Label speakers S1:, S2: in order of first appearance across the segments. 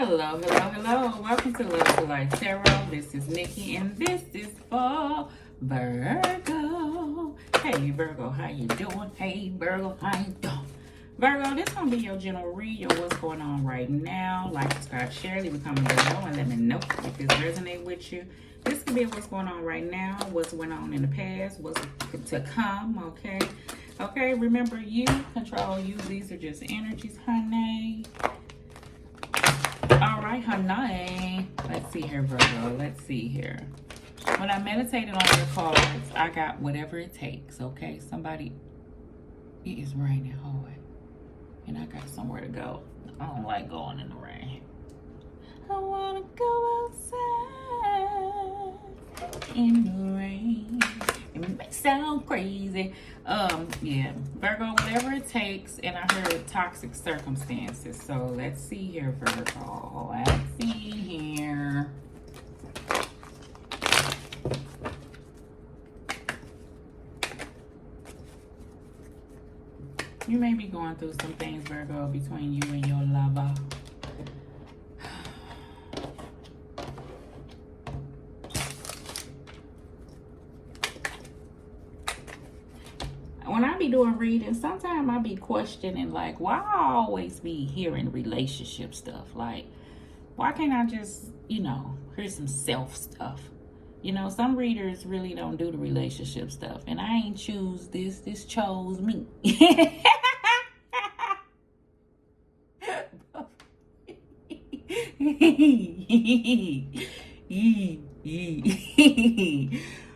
S1: Hello, hello, hello. Welcome to Love to Life Tarot. This is Nikki, and this is for Virgo. Hey, Virgo, how you doing? Hey, Virgo, how you doing? Virgo, this gonna be your general read, your what's going on right now. Like, subscribe, share, leave a comment below, and let me know if this resonates with you. This could be what's going on right now, what's went on in the past, what's to come, okay? Okay, remember, you control you. These are just energies, honey. All right, honey. Let's see here, Virgo. Let's see here. When I meditated on your cards, I got whatever it takes, okay? Somebody, it is raining hard, and I got somewhere to go. I don't like going in the rain. I want to go outside in the rain. It may sound crazy. Yeah, Virgo, whatever it takes. And I heard toxic circumstances. So let's see here, Virgo. Let's see here. You may be going through some things, Virgo, between you and your lover. When I be doing reading, sometimes I be questioning, like, why I always be hearing relationship stuff? Like, why can't I just, hear some self stuff? Some readers really don't do the relationship stuff. And I ain't choose this. This chose me.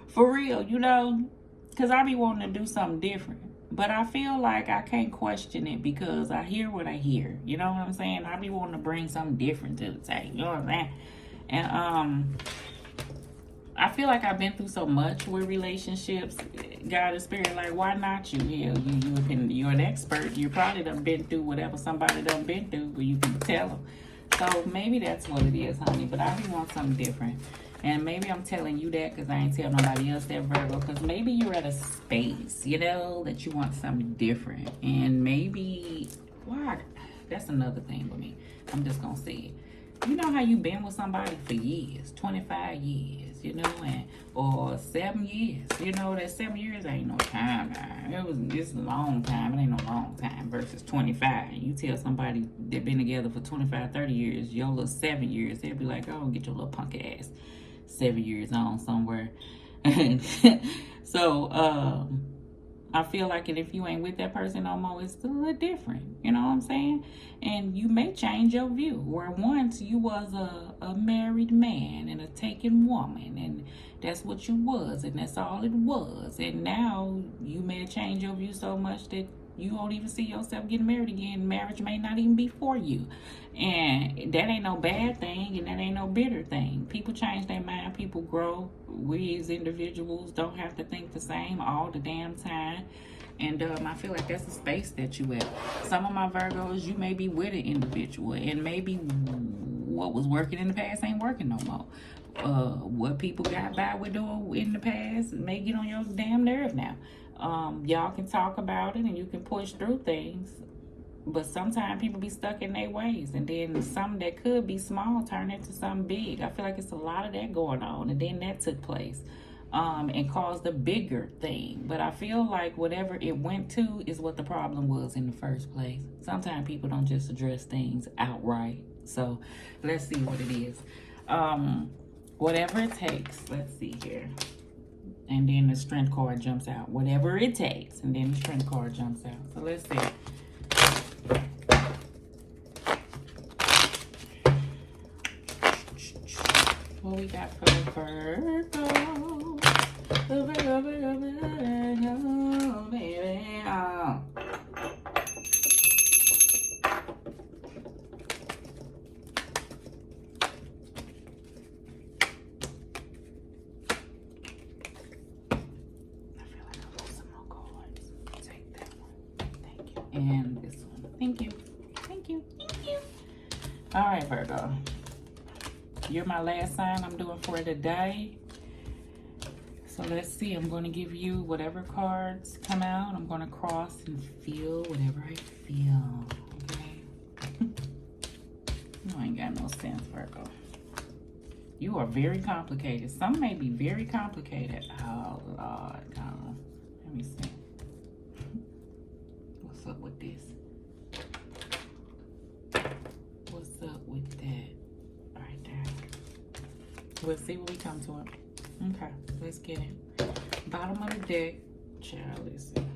S1: For real, because I be wanting to do something different. But I feel like I can't question it because I hear what I hear. You know what I'm saying? I be wanting to bring something different to the table. You know what I'm saying? And I feel like I've been through so much with relationships. God and spirit, like, why not you? Hell, you're an expert. You probably done been through whatever somebody done been through, where you can tell them. So maybe that's what it is, honey. But I be want something different. And maybe I'm telling you that because I ain't tell nobody else that, Virgo. Because maybe you're at a space, that you want something different. And maybe, why? That's another thing with me. I'm just going to say it. You know how you been with somebody for years, 25 years, or 7 years. That 7 years ain't no time. It's a long time. It ain't no long time versus 25. You tell somebody that been together for 25, 30 years, your little 7 years, they'll be like, oh, get your little punk ass 7 years on somewhere. So, I feel like if you ain't with that person no more, it's a little different. You know what I'm saying? And you may change your view. Where once you was a married man and a taken woman, and that's what you was, and that's all it was. And now you may change your view so much that you won't even see yourself getting married again. Marriage may not even be for you. And that ain't no bad thing, and that ain't no bitter thing. People change their mind. People grow. We as individuals don't have to think the same all the damn time. And I feel like that's the space that you at. Some of my Virgos, you may be with an individual, and maybe what was working in the past ain't working no more. What people got by with doing in the past may get on your damn nerve now. Y'all can talk about it and you can push through things, but sometimes people be stuck in their ways, and then something that could be small turn into something big. I feel like it's a lot of that going on, and then that took place and caused a bigger thing. But I feel like whatever it went to is what the problem was in the first place. Sometimes people don't just address things outright. So let's see what it is. Whatever it takes. Let's see here. And then the strength card jumps out. Whatever it takes. And then the strength card jumps out. So let's see. What we got for Virgo? Virgo, baby. And this one. Thank you. Thank you. Thank you. All right, Virgo. You're my last sign I'm doing for today. So let's see. I'm going to give you whatever cards come out. I'm going to cross and feel whatever I feel. Okay? You ain't got no sense, Virgo. You are very complicated. Some may be very complicated. Oh, Lord. God. Let me see. What's up with this? What's up with that? Right there. We'll see what we come to it. Okay, let's get it. Bottom of the deck. Child, listen.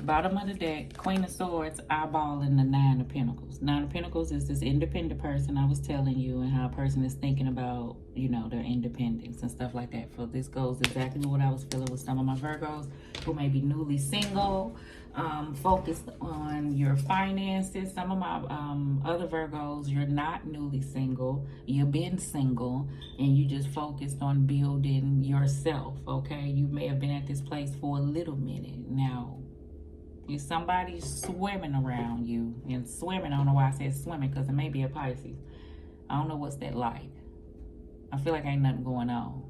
S1: Bottom of the deck, Queen of Swords, eyeballing the Nine of Pentacles. Nine of Pentacles is this independent person I was telling you, and how a person is thinking about, you know, their independence and stuff like that. So this goes exactly what I was feeling with some of my Virgos who may be newly single, focused on your finances. Some of my other Virgos, you're not newly single. You've been single, and you just focused on building yourself, okay? You may have been at this place for a little minute now. If somebody's swimming around you, and swimming, I don't know why I said swimming, because it may be a Pisces. I don't know what's that like. I feel like ain't nothing going on.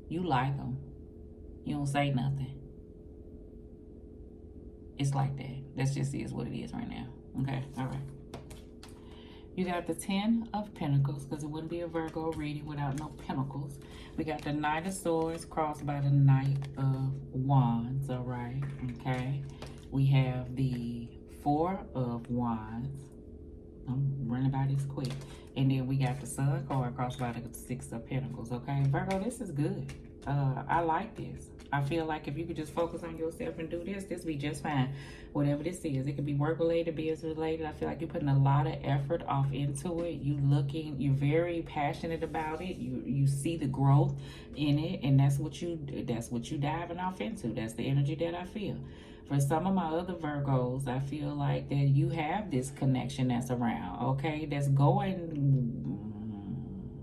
S1: You like them. You don't say nothing. It's like that. That's just is what it is right now. Okay, all right. You got the 10 of Pentacles, because it wouldn't be a Virgo reading without no Pentacles. We got the Knight of Swords crossed by the Knight of Wands, all right, okay. We have the 4 of Wands. I'm running by this quick. And then we got the Sun card crossed by the 6 of Pentacles, okay? Virgo, this is good. I like this. I feel like if you could just focus on yourself and do this, this be just fine. Whatever this is. It could be work-related, business-related. I feel like you're putting a lot of effort off into it. You're very passionate about it. You see the growth in it, and that's what you diving off into. That's the energy that I feel. For some of my other Virgos, I feel like that you have this connection that's around, okay? That's going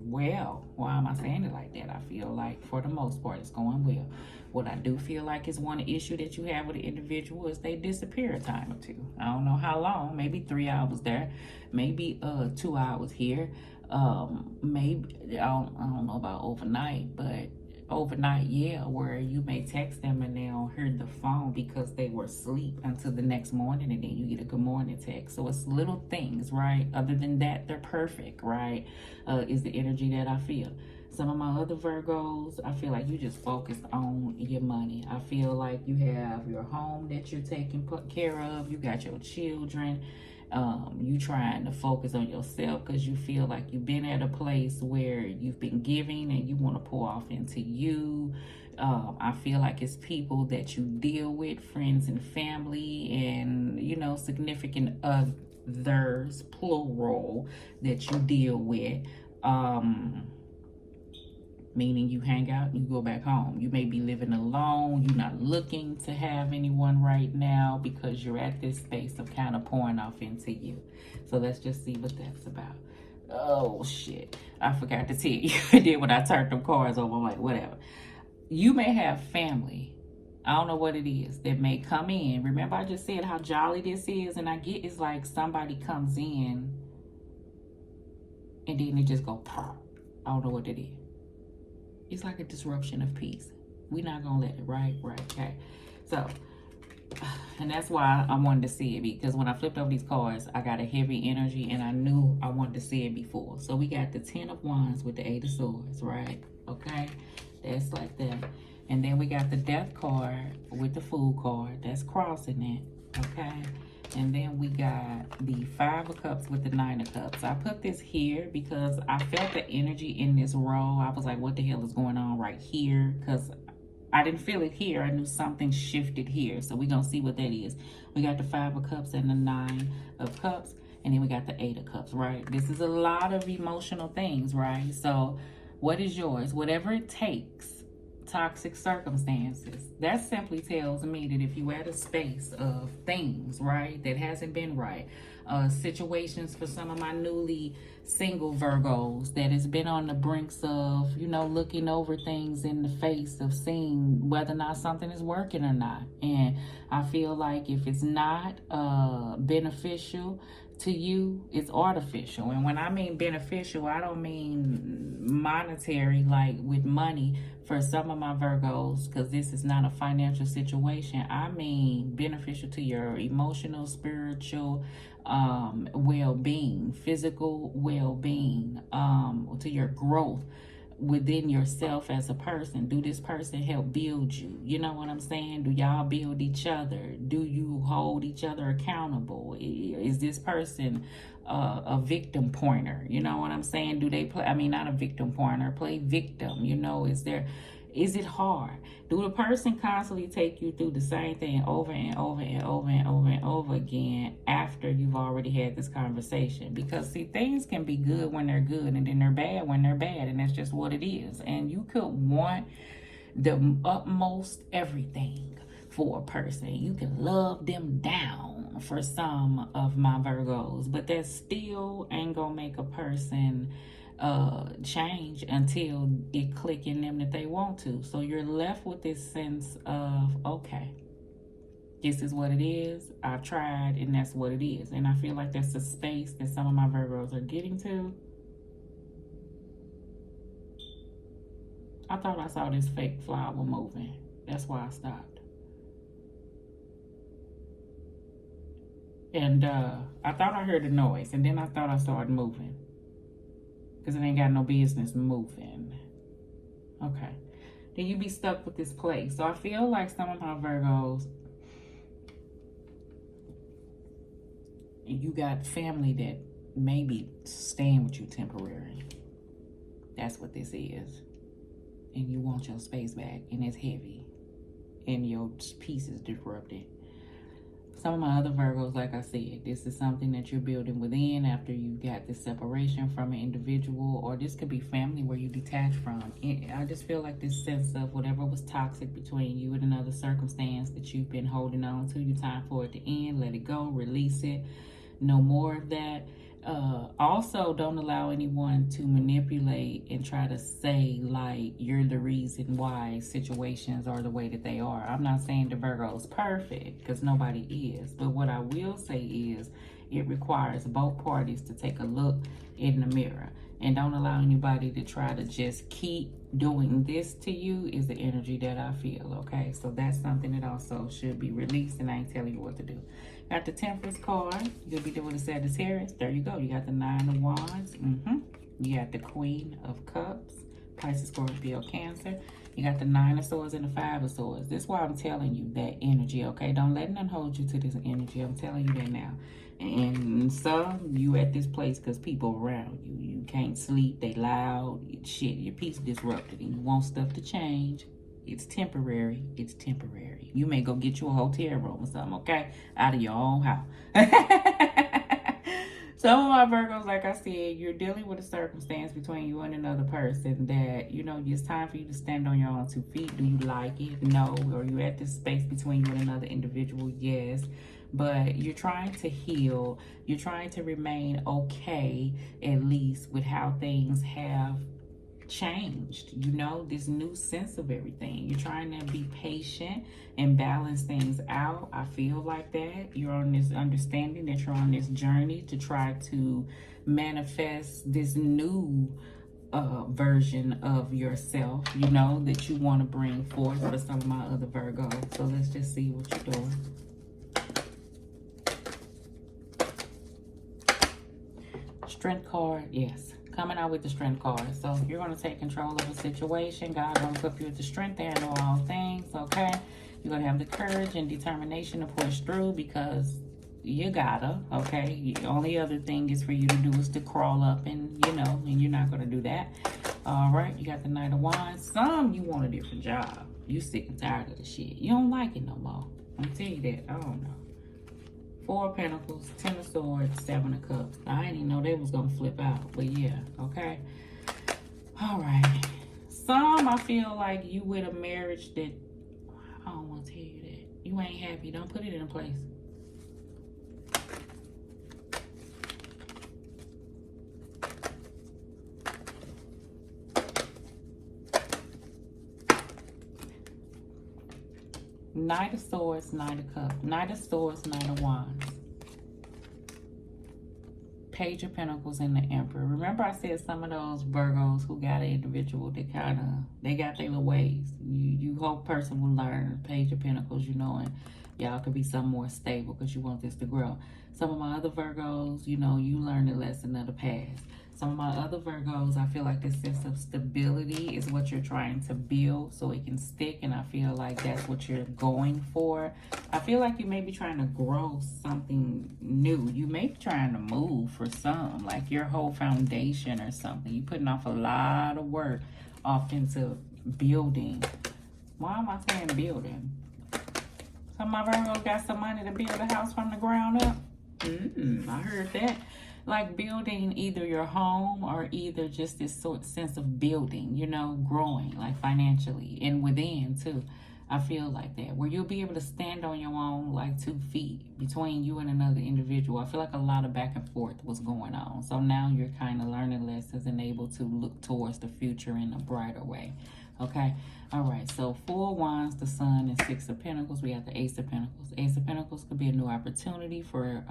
S1: well. Why am I saying it like that? I feel like for the most part, it's going well. What I do feel like is one issue that you have with an individual is they disappear a time or two. I don't know how long, maybe 3 hours there, maybe 2 hours here. Maybe, I don't know about overnight, but overnight, yeah, where you may text them and they don't hear the phone because they were asleep until the next morning, and then you get a good morning text. So it's little things, right? Other than that, they're perfect, right? Is the energy that I feel. Some of my other Virgos, I feel like you just focused on your money. I feel like you have your home that you're taking care of. You got your children. You trying to focus on yourself because you feel like you've been at a place where you've been giving and you want to pour off into you. I feel like it's people that you deal with, friends and family, and, you know, significant others, plural, that you deal with. Meaning you hang out and you go back home. You may be living alone. You're not looking to have anyone right now because you're at this space of kind of pouring off into you. So let's just see what that's about. Oh, shit. I forgot to tell you. Then when I turned them cards over, I'm like, whatever. You may have family. I don't know what it is that may come in. Remember I just said how jolly this is? And I get it's like somebody comes in and then they just go, pop. I don't know what it is. It's like a disruption of peace. We're not going to let it, right? Right, okay. So, and that's why I wanted to see it, because when I flipped over these cards, I got a heavy energy, and I knew I wanted to see it before. So we got the 10 of Wands with the 8 of Swords, right? Okay, that's like that. And then we got the Death card with the Fool card. That's crossing it, okay? And then we got the 5 of Cups with the 9 of Cups. I put this here because I felt the energy in this row. I was like, what the hell is going on right here? Because I didn't feel it here. I knew something shifted here. So we're going to see what that is. We got the 5 of Cups and the 9 of Cups. And then we got the 8 of Cups, right? This is a lot of emotional things, right? So what is yours? Whatever it takes. Toxic circumstances. That simply tells me that if you at a space of things, right, that hasn't been right, situations for some of my newly single Virgos that has been on the brinks of, you know, looking over things in the face of seeing whether or not something is working or not. And I feel like if it's not beneficial to you, it's artificial. And when I mean beneficial, I don't mean monetary, like with money for some of my Virgos, because this is not a financial situation. I mean beneficial to your emotional, spiritual, well-being, physical well-being, to your growth within yourself as a person. Do this person help build you? You know what I'm saying? Do y'all build each other? Do you hold each other accountable? Is this person a victim pointer? You know what I'm saying? Do they play, I mean, not a victim pointer, play victim? You know, is it hard? Do the person constantly take you through the same thing over and over and over and over and over again after you've already had this conversation? Because see, things can be good when they're good, and then they're bad when they're bad, and that's just what it is. And you could want the utmost everything for a person. You can love them down for some of my Virgos, but that still ain't gonna make a person change until it click in them that they want to. So you're left with this sense of, okay, this is what it is. I've tried, and that's what it is. And I feel like that's the space that some of my Virgos are getting to. I thought I saw this fake flower moving. That's why I stopped. And I thought I heard a noise, and then I thought I saw it moving. Because it ain't got no business moving. Okay. Then you be stuck with this place. So I feel like some of my Virgos, you got family that maybe staying with you temporary. That's what this is. And you want your space back, and it's heavy. And your peace is disrupted. Some of my other Virgos, like I said, this is something that you're building within after you got this separation from an individual, or this could be family where you detach from. I just feel like this sense of whatever was toxic between you and another circumstance that you've been holding on to, you time for it to end, let it go, release it, no more of that. Also, don't allow anyone to manipulate and try to say like you're the reason why situations are the way that they are. I'm not saying the Virgo is perfect, because nobody is, but what I will say is it requires both parties to take a look in the mirror, and don't allow anybody to try to just keep doing this to you. Is the energy that I feel. Okay, so that's something that also should be released, and I ain't telling you what to do. Got the Temperance card. You'll be doing the Sagittarius. There you go. You got the 9 of Wands. You got the Queen of Cups. Pisces, Scorpio, Cancer. You got the 9 of Swords and the 5 of Swords. This is why I'm telling you that energy, okay? Don't let none hold you to this energy. I'm telling you that now. And some, you at this place because people around you. You can't sleep. They loud. Shit, your peace disrupted. And you want stuff to change. It's temporary. It's temporary. You may go get you a hotel room or something, okay? Out of your own house. Some of my Virgos, like I said, you're dealing with a circumstance between you and another person that, you know, it's time for you to stand on your own 2 feet. Do you like it? No. Or you at this space between you and another individual? Yes. But you're trying to heal. You're trying to remain okay, at least, with how things have changed, you know, this new sense of everything. You're trying to be patient and balance things out. I feel like that you're on this understanding that you're on this journey to try to manifest this new version of yourself, you know, that you want to bring forth for some of my other Virgos. So let's just see what you're doing. Strength card, yes. Coming out with the Strength card. So you're going to take control of the situation. God going to equip you with the strength to handle all things, okay? You're going to have the courage and determination to push through because you gotta, okay? The only other thing is for you to do is to crawl up and, you know, and you're not going to do that. All right, you got the Knight of Wands. Some, you want a different job. You sick and tired of the shit. You don't like it no more. I'm going to tell you that. I don't know. 4 of Pentacles, 10 of Swords, 7 of Cups. I didn't even know they was going to flip out. But yeah, okay. All right. Some, I feel like you with a marriage that, I don't want to tell you that. You ain't happy. Don't put it in place. Knight of Swords, Knight of Cups. Knight of Swords, Knight of Wands. Page of Pentacles and the Emperor. Remember I said some of those Virgos who got an individual that kind of, they got their little ways. You hope person will learn. Page of Pentacles, you know, and Y'all could be something more stable because you want this to grow. Some of my other Virgos, you know, you learn the lesson of the past. Some of my other Virgos, I feel like this sense of stability is what you're trying to build so it can stick, and I feel like that's what you're going for. I feel like you may be trying to grow something new. You may be trying to move for some, like your whole foundation or something. You're putting off a lot of work off into building. Why am I saying building? Some of my Virgos got some money to build a house from the ground up. I heard that. Like building either your home or either just this sort sense of building, you know, growing like financially and within too. I feel like that, where you'll be able to stand on your own like 2 feet between you and another individual. I feel like a lot of back and forth was going on. So now you're kind of learning lessons and able to look towards the future in a brighter way. Okay. All right. So 4 Wands, the Sun, and 6 of Pentacles. We have the Ace of Pentacles. Ace of Pentacles could be a new opportunity for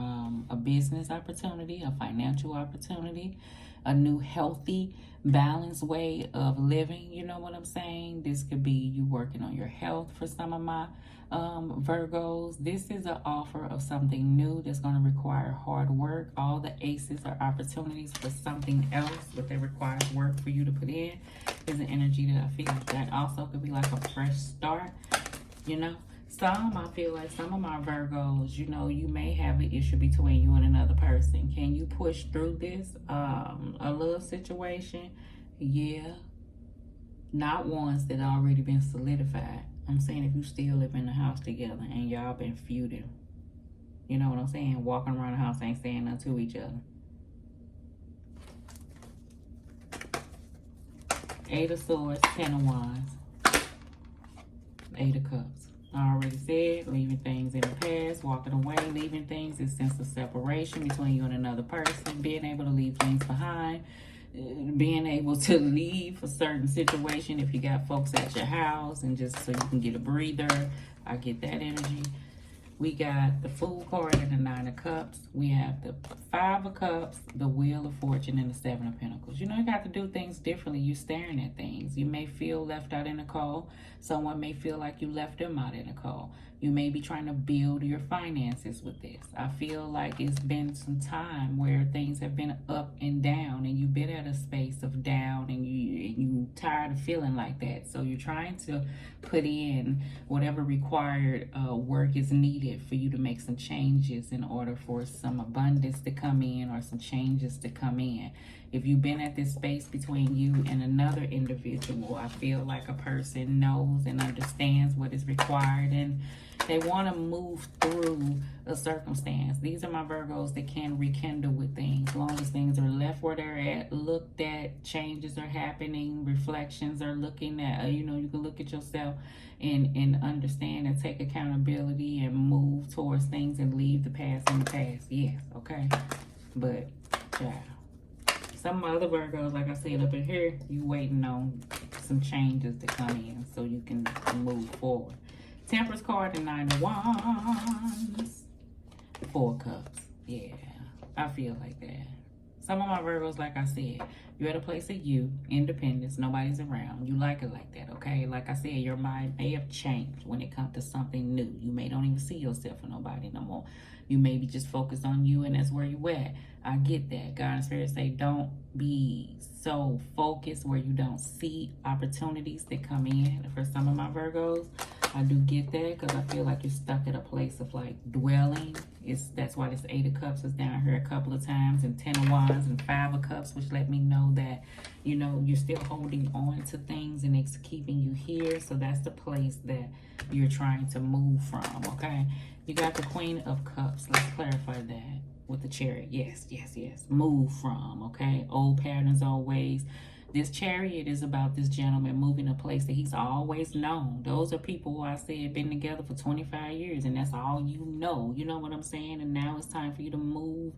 S1: a business opportunity, a financial opportunity, a new healthy, balanced way of living. You know what I'm saying? This could be you working on your health for some of my Virgos. This is an offer of something new that's going to require hard work. All the aces are opportunities for something else, but they require work for you to put in. Is an energy that I feel that also could be like a fresh start, you know. I feel like some of my Virgos, you know, you may have an issue between you and another person. Can you push through this? A love situation? Yeah. Not ones that already been solidified. I'm saying if you still live in the house together and y'all been feuding. You know what I'm saying? Walking around the house ain't saying nothing to each other. 8 of Swords, 10 of Wands, 8 of Cups. I already said, leaving things in the past, walking away, leaving things, is sense of separation between you and another person, being able to leave things behind, being able to leave a certain situation if you got folks at your house and just so you can get a breather. I get that energy. We got the Fool card and the 9 of Cups. We have the 5 of Cups, the Wheel of Fortune, and the 7 of Pentacles. You know, you got to do things differently. You're staring at things. You may feel left out in the cold. Someone may feel like you left them out in the cold. You may be trying to build your finances with this. I feel like it's been some time where things have been up and down, and you've been at a space of down, and you tired of feeling like that. So you're trying to put in whatever required work is needed for you to make some changes in order for some abundance to come in or some changes to come in. If you've been at this space between you and another individual, I feel like a person knows and understands what is required, and they want to move through a circumstance. These are my Virgos that can rekindle with things. As long as things are left where they're at, looked at, changes are happening, reflections are looking at, you know, you can look at yourself and understand and take accountability and move towards things and leave the past in the past. Yes, okay. But, yeah. Some of my other Virgos, like I said up in here, you waiting on some changes to come in so you can move forward. Temperance card and 9 of Wands. 4 Cups. Yeah, I feel like that. Some of my Virgos, like I said, you're at a place of you, independence, nobody's around. You like it like that, okay? Like I said, your mind may have changed when it comes to something new. You may don't even see yourself for nobody no more. You may be just focused on you, and that's where you at. I get that. God and Spirit say don't be so focused where you don't see opportunities that come in. For some of my Virgos, I do get that because I feel like you're stuck at a place of like dwelling. That's why this 8 of Cups is down here a couple of times, and 10 of Wands and 5 of Cups, which let me know that, you know, you're still holding on to things and it's keeping you here. So that's the place that you're trying to move from, okay? You got the Queen of Cups. Let's clarify that with the Chariot. Yes, yes, yes. Move from, okay? Old patterns, old ways. This Chariot is about this gentleman moving a place that he's always known. Those are people who I said been together for 25 years, and that's all you know. You know what I'm saying? And now it's time for you to move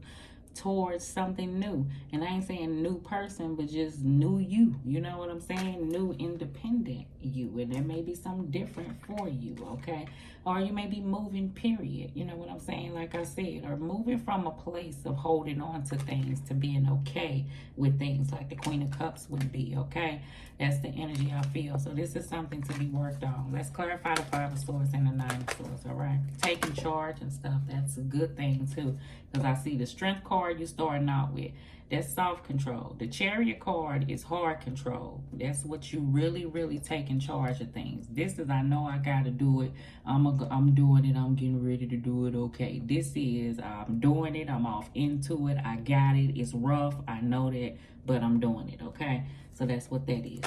S1: towards something new. And I ain't saying new person, but just new you. You know what I'm saying? New independent you. And there may be something different for you, okay? Or you may be moving, period. You know what I'm saying? Like I said, or moving from a place of holding on to things to being okay with things, like the Queen of Cups would be, okay? That's the energy I feel. So this is something to be worked on. Let's clarify the Five of Swords and the Nine of Swords, all right? Taking charge and stuff, that's a good thing too. Because I see the Strength card you're starting out with. That's soft control. The Chariot card is hard control. That's what you really, really taking charge of things. This is, I know I got to do it. I'm doing it. I'm getting ready to do it. Okay. This is, I'm doing it. I'm off into it. I got it. It's rough. I know that, but I'm doing it. Okay. So that's what that is.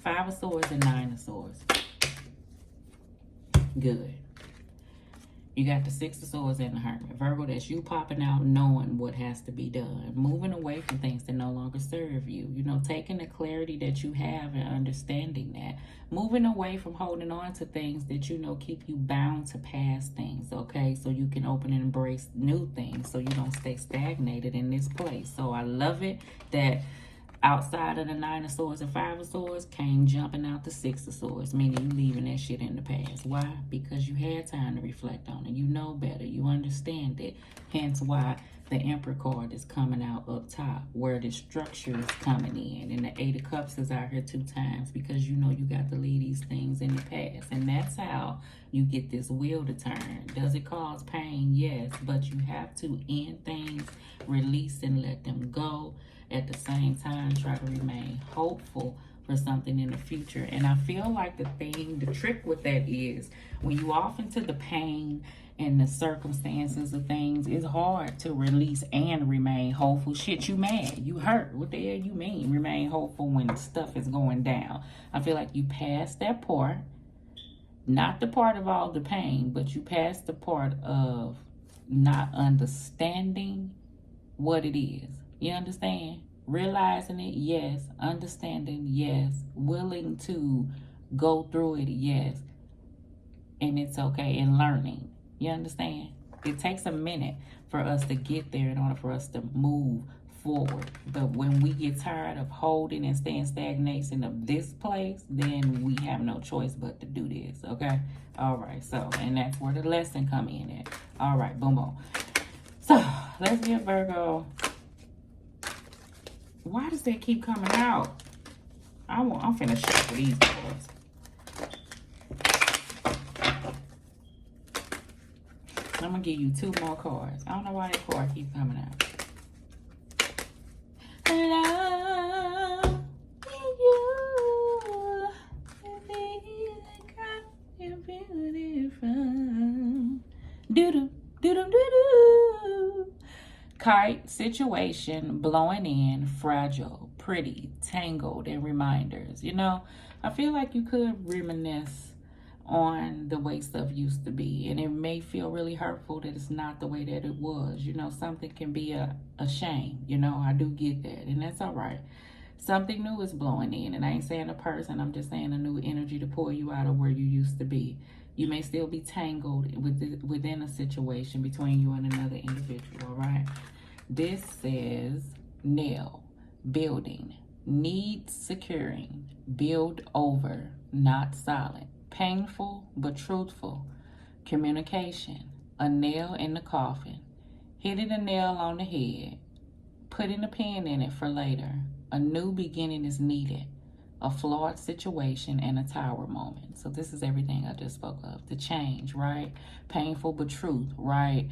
S1: Five of Swords and Nine of Swords. Good. You got the Six of Swords and the Hermit. Virgo, that's you popping out, knowing what has to be done. Moving away from things that no longer serve you. You know, taking the clarity that you have and understanding that. Moving away from holding on to things that you know keep you bound to past things, okay? So you can open and embrace new things so you don't stay stagnated in this place. So I love it that outside of the Nine of Swords and Five of Swords came jumping out the Six of Swords, meaning you leaving that shit in the past. Why? Because you had time to reflect on it. You know better. You understand it. Hence why the Emperor card is coming out up top, where the structure is coming in. And the Eight of Cups is out here 2 times, because you know you got to leave these things in the past. And that's how you get this wheel to turn. Does it cause pain? Yes. But you have to end things, release and let them go. At the same time, try to remain hopeful for something in the future. And I feel like the trick with that is, when you off into the pain and the circumstances of things, it's hard to release and remain hopeful. Shit, you mad, you hurt. What the hell you mean remain hopeful when stuff is going down? I feel like you passed that part, not the part of all the pain, but you passed the part of not understanding what it is. You understand? Realizing it, yes. Understanding, yes. Willing to go through it, yes. And it's okay. And learning. You understand? It takes a minute for us to get there in order for us to move forward. But when we get tired of holding and staying stagnation of this place, then we have no choice but to do this, okay? All right, so, and that's where the lesson come in at. All right, boom, boom. So, let's get Virgo. Why does that keep coming out? I'm finna shuffle these cards. I'm gonna give you 2 more cards. I don't know why that card keeps coming out. Love you, you're beautiful. Doo-doo, doo-doo, doo-doo. Kite, situation, blowing in, fragile, pretty, tangled, and reminders. You know, I feel like you could reminisce on the way stuff used to be, and it may feel really hurtful that it's not the way that it was. You know, something can be a shame. You know, I do get that, and that's all right. Something new is blowing in, and I ain't saying a person, I'm just saying a new energy to pull you out of where you used to be. You may still be tangled within a situation between you and another individual, all right? This says nail, building, needs securing, build over, not solid, painful but truthful, communication, a nail in the coffin, hitting a nail on the head, putting a pin in it for later, a new beginning is needed, a flawed situation, and a tower moment. So this is everything I just spoke of. The change, right? Painful but truth, right?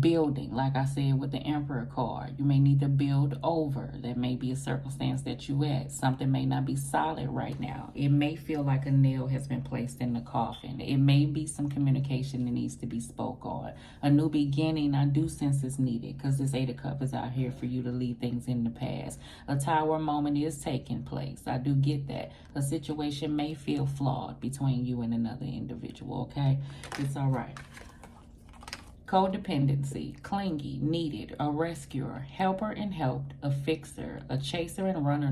S1: Building, like I said with the Emperor card. You may need to build over. That may be a circumstance that you at. Something may not be solid right now. It may feel like a nail has been placed in the coffin. It may be some communication that needs to be spoke on. A new beginning, I do sense is needed, because this Eight of Cups is out here for you to leave things in the past. A tower moment is taking place. I do get that. A situation may feel flawed between you and another individual, okay? It's all right. Codependency, clingy, needed, a rescuer, helper and helped, a fixer, a chaser and runner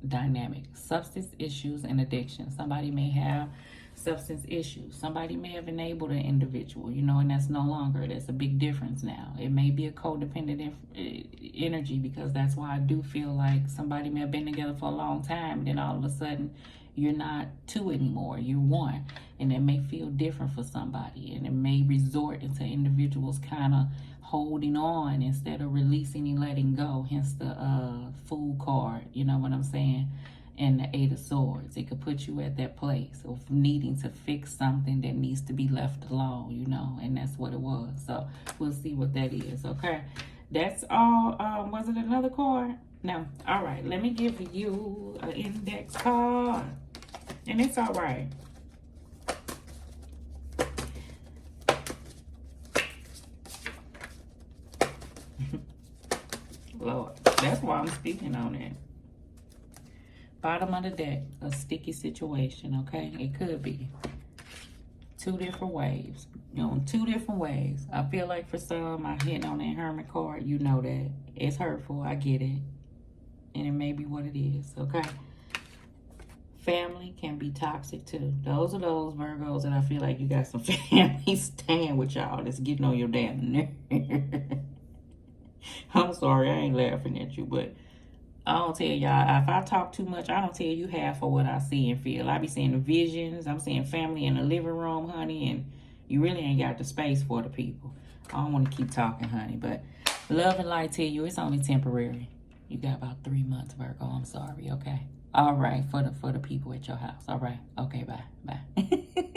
S1: dynamic, substance issues and addiction. Somebody may have Substance issues. Somebody may have enabled an individual, you know, and that's no longer. That's a big difference now. It may be a codependent energy, because that's why I do feel like somebody may have been together for a long time, and then all of a sudden you're not two anymore, you're one. And it may feel different for somebody, and it may resort into individuals kind of holding on instead of releasing and letting go, hence the Fool card, you know what I'm saying, and the Eight of Swords. It could put you at that place of needing to fix something that needs to be left alone, you know, and that's what it was. So we'll see what that is, okay? That's all. Was it another card? No. All right, let me give you an index card, and it's all right. Lord, that's why I'm speaking on it. Bottom of the deck, a sticky situation, okay? It could be two different waves. You know, two different ways. I feel like for some, I hit on that Hermit card. You know that. It's hurtful. I get it. And it may be what it is, okay? Family can be toxic too. Those are those Virgos that I feel like you got some family staying with y'all that's getting on your damn nerve. I'm sorry, I ain't laughing at you, but I don't tell y'all, if I talk too much, I don't tell you half of what I see and feel. I be seeing the visions. I'm seeing family in the living room, honey, and you really ain't got the space for the people. I don't want to keep talking, honey, but love and light tell you it's only temporary. You got about 3 months, Virgo. I'm sorry, okay? All right, for the people at your house. All right, okay, bye.